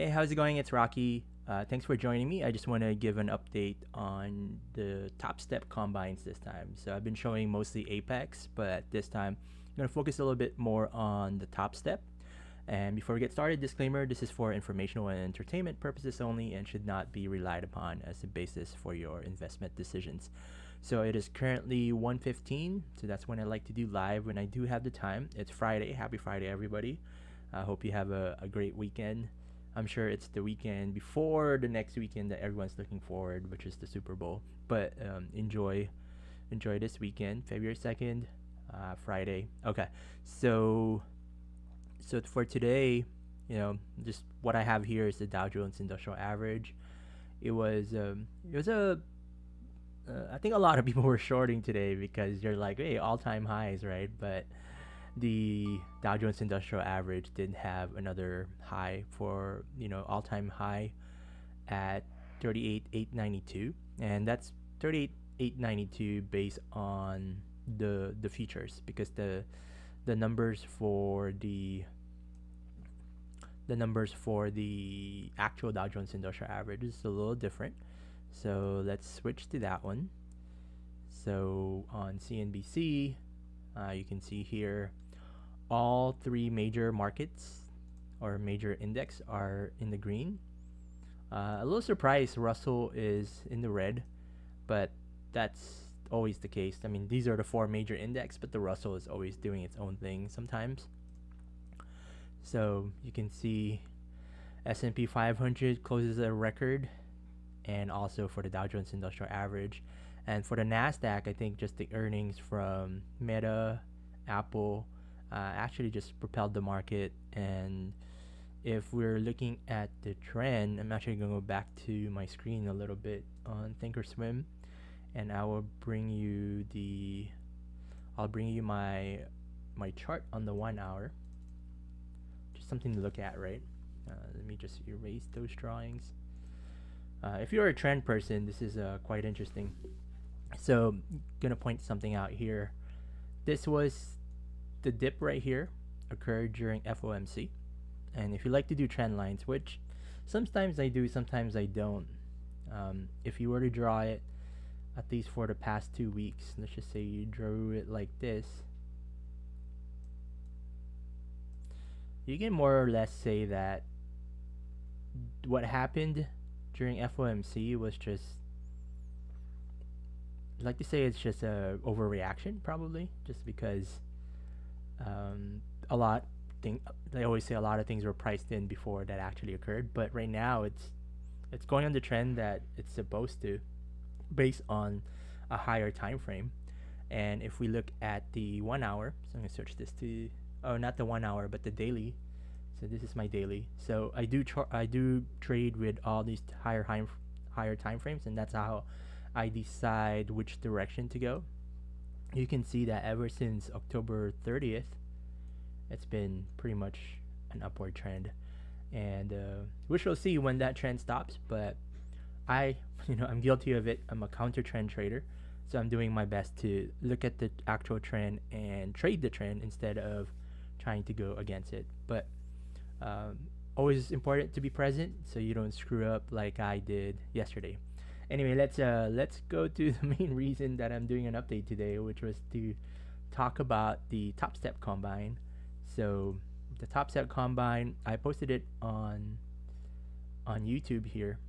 Hey, how's it going? It's Rocky. Thanks for joining me. I just want to give an update on the TopStep combines this time. So I've been showing mostly Apex, but this time I'm going to focus a little bit more on the TopStep. And before we get started, disclaimer, this is for informational and entertainment purposes only and should not be relied upon as a basis for your investment decisions. So it is currently 1:15, so that's when I like to do live when I do have the time. It's Friday. Happy Friday, everybody. I hope you have a great weekend. I'm sure it's the weekend before the next weekend that everyone's looking forward, which is the Super Bowl. But enjoy this weekend, February 2nd, Friday. Okay, so for today, just what I have here is the Dow Jones Industrial Average. I think a lot of people were shorting today because they're like, hey, all-time highs, right? But the Dow Jones Industrial Average did have another high for all-time high at 38,892, and that's 38,892 based on the futures, because the numbers for the actual Dow Jones Industrial Average is a little different. So let's switch to that one. So on CNBC, you can see here all three major markets or major index are in the green. A little surprised Russell is in the red, but that's always the case. I mean, these are the four major index, but the Russell is always doing its own thing sometimes. So you can see S&P 500 closes a record, and also for the Dow Jones Industrial Average. And for the NASDAQ, I think just the earnings from Meta, Apple, actually just propelled the market. And if we're looking at the trend, I'm actually going to go back to my screen a little bit on Thinkorswim, and I will bring you my chart on the 1 hour. Just something to look at, right? Let me just erase those drawings. If you're a trend person, this is quite interesting. So, gonna point something out here. This was the dip right here, occurred during FOMC. And if you like to do trend lines, which sometimes I do, sometimes I don't. If you were to draw it, at least for the past 2 weeks, let's just say you drew it like this, you can more or less say that what happened during FOMC was just, I'd like to say it's just a overreaction, probably, just because they always say a lot of things were priced in before that actually occurred. But right now it's going on the trend that it's supposed to, based on a higher time frame. And if we look at the 1 hour, so I'm gonna switch this to not the 1 hour but the daily. So this is my daily. So I do trade with all these higher time frames, and that's how I decide which direction to go. You can see that ever since October 30th, it's been pretty much an upward trend, and we shall see when that trend stops. But I'm guilty of it. I'm a counter trend trader, so I'm doing my best to look at the actual trend and trade the trend instead of trying to go against it. But always important to be present so you don't screw up like I did yesterday. Anyway, let's go to the main reason that I'm doing an update today, which was to talk about the TopStep combine. So the TopStep combine, I posted it on YouTube here,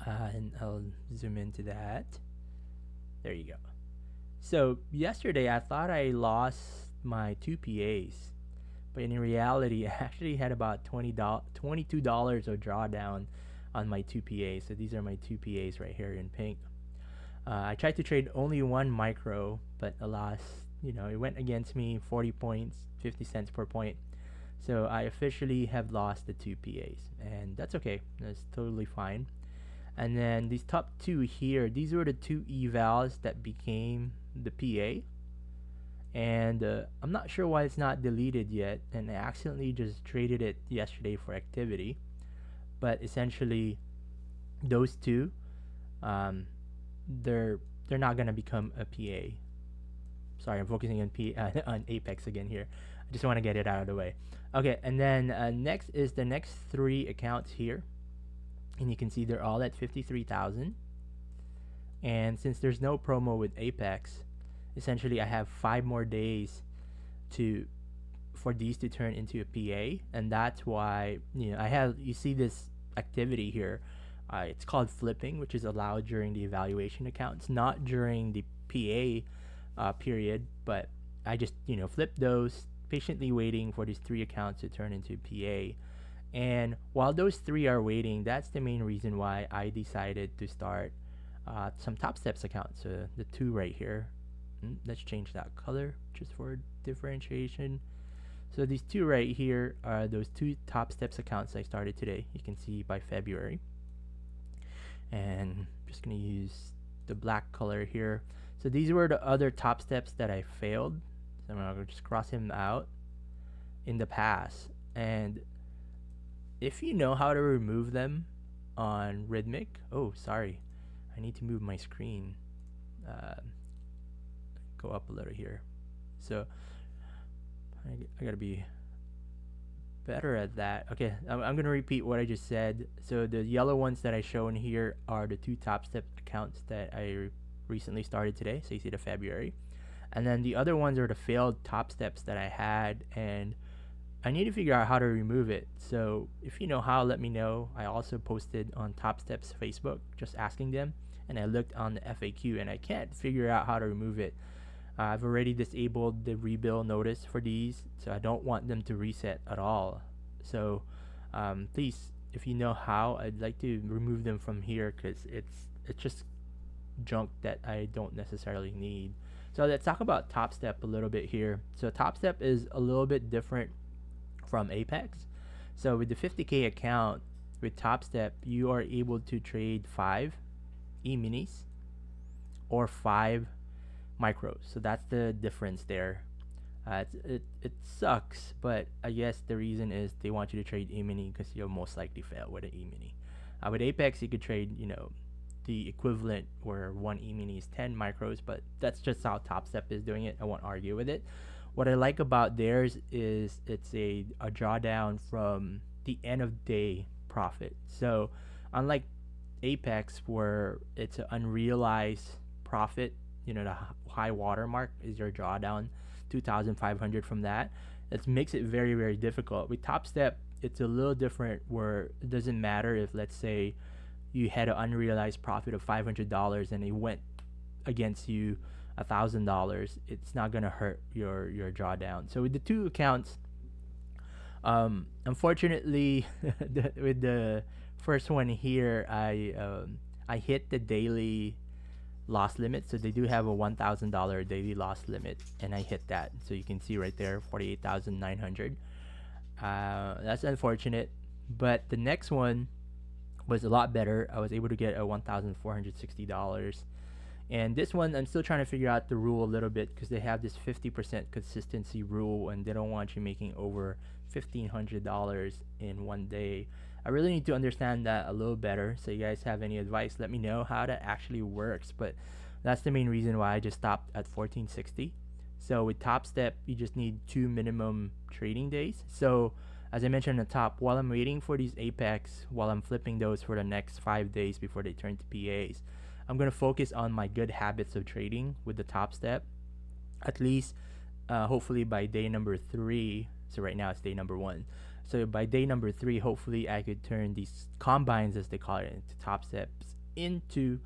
and I'll zoom into that. There you go. So yesterday I thought I lost my 2 PAs, but in reality I actually had about $22 of drawdown on my 2 PAs. So these are my 2 PAs right here in pink. I tried to trade only one micro, but alas, it went against me. 40 points, 50 cents per point. So I officially have lost the 2 PAs, and that's okay. That's totally fine. And then these top two here, these were the 2 evals that became the PA. And I'm not sure why it's not deleted yet, and I accidentally just traded it yesterday for activity. But essentially, those two, they're not gonna become a PA. Sorry, I'm focusing on on Apex again here. I just want to get it out of the way. Okay, and then next is the next three accounts here, and you can see they're all at 53,000. And since there's no promo with Apex, essentially I have 5 more days to for these to turn into a PA, and that's why you see this activity here. It's called flipping, which is allowed during the evaluation accounts, not during the PA period. But I just flip those, patiently waiting for these three accounts to turn into PA. And while those three are waiting, that's the main reason why I decided to start some TopSteps accounts. The two right here. Let's change that color just for differentiation. So these two right here are those two TopSteps accounts I started today. You can see by February. And I'm just going to use the black color here. So these were the other TopSteps that I failed. So I'm going to just cross him out in the past. And if you know how to remove them on Rhythmic, oh, sorry, I need to move my screen. Go up a little here. So I gotta be better at that. Okay, I'm gonna repeat what I just said. So the yellow ones that I shown here are the two TopStep accounts that I recently started today. So you see the February, and then the other ones are the failed TopSteps that I had, and I need to figure out how to remove it. So if you know how, let me know. I also posted on TopStep's Facebook just asking them, and I looked on the FAQ and I can't figure out how to remove it. I've already disabled the rebill notice for these, so I don't want them to reset at all. So please, if you know how, I'd like to remove them from here, because it's just junk that I don't necessarily need. So let's talk about TopStep a little bit here. So TopStep is a little bit different from Apex. So with the 50K account with TopStep, you are able to trade 5 e-minis or 5 micros. So that's the difference there. It sucks, but I guess the reason is they want you to trade e-mini because you'll most likely fail with an e-mini. With Apex, you could trade the equivalent where one e-mini is 10 micros, but that's just how TopStep is doing it. I won't argue with it. What I like about theirs is it's a drawdown from the end of day profit. So unlike Apex, where it's an unrealized profit, the high watermark is your drawdown, 2,500 from that. That makes it very, very difficult. With TopStep, it's a little different, where it doesn't matter if, let's say, you had an unrealized profit of $500 and it went against you $1,000. It's not gonna hurt your drawdown. So with the two accounts, unfortunately, with the first one here, I hit the daily loss limit. So they do have a $1,000 daily loss limit, and I hit that. So you can see right there, 48,900. That's unfortunate, but the next one was a lot better. I was able to get a $1,460. And this one, I'm still trying to figure out the rule a little bit, because they have this 50% consistency rule, and they don't want you making over $1,500 in one day. I really need to understand that a little better. So you guys have any advice, let me know how that actually works. But that's the main reason why I just stopped at 1460. So with TopStep, you just need 2 minimum trading days. So as I mentioned on the top, while I'm waiting for these Apex, while I'm flipping those for the next 5 days before they turn to PAs, I'm going to focus on my good habits of trading with the TopStep, at least hopefully by day number 3. So right now it's day number 1. So by day number 3, hopefully I could turn these combines, as they call it, into TopSteps, into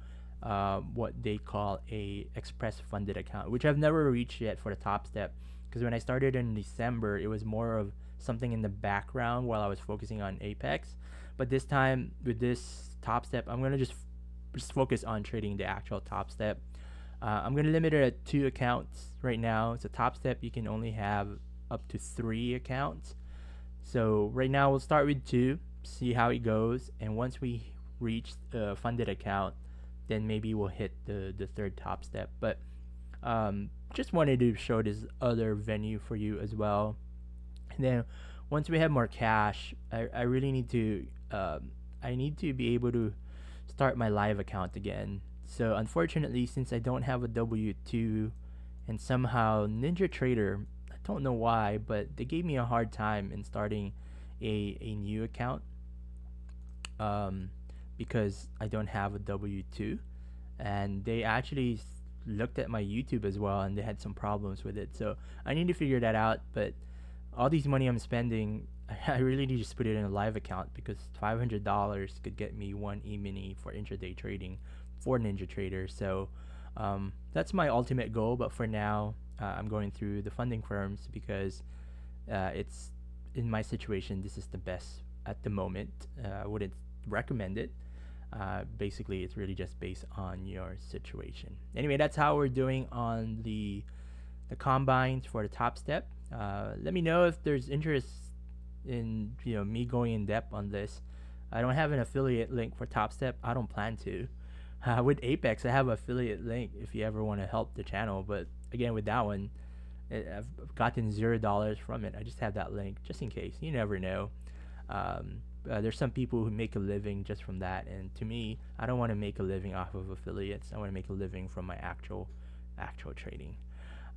what they call a express funded account, which I've never reached yet for the TopStep, because when I started in December, it was more of something in the background while I was focusing on Apex. But this time with this TopStep, I'm gonna just focus on trading the actual TopStep. I'm gonna limit it at 2 accounts right now. So TopStep, you can only have up to 3 accounts. So right now we'll start with 2, see how it goes, and once we reach a funded account, then maybe we'll hit the third TopStep. But just wanted to show this other venue for you as well. And then once we have more cash, I really need to be able to start my live account again. So unfortunately, since I don't have a W2, and somehow NinjaTrader don't know why, but they gave me a hard time in starting a new account, um, because I don't have a W-2, and they actually looked at my YouTube as well, and they had some problems with it. So I need to figure that out. But all these money I'm spending, I really need to just put it in a live account, because $500 could get me one e-mini for intraday trading for NinjaTrader. So that's my ultimate goal. But for now, I'm going through the funding firms because it's in my situation. This is the best at the moment. I wouldn't recommend it. Basically, it's really just based on your situation. Anyway, that's how we're doing on the combines for the TopStep. Let me know if there's interest in me going in depth on this. I don't have an affiliate link for TopStep. I don't plan to. With Apex, I have an affiliate link if you ever want to help the channel. But again, with that one, I've gotten $0 from it. I just have that link just in case. You never know. There's some people who make a living just from that, and to me, I don't want to make a living off of affiliates. I want to make a living from my actual trading.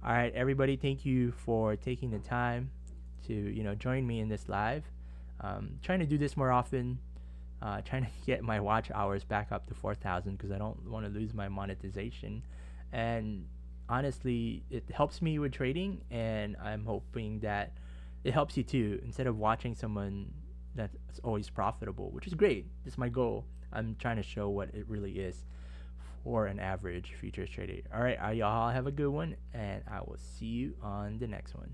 All right, everybody, thank you for taking the time to join me in this live. Trying to do this more often. Trying to get my watch hours back up to 4,000 because I don't want to lose my monetization. And honestly, it helps me with trading, and I'm hoping that it helps you too. Instead of watching someone that's always profitable, which is great. That's my goal. I'm trying to show what it really is for an average futures trader. All right, y'all have a good one, and I will see you on the next one.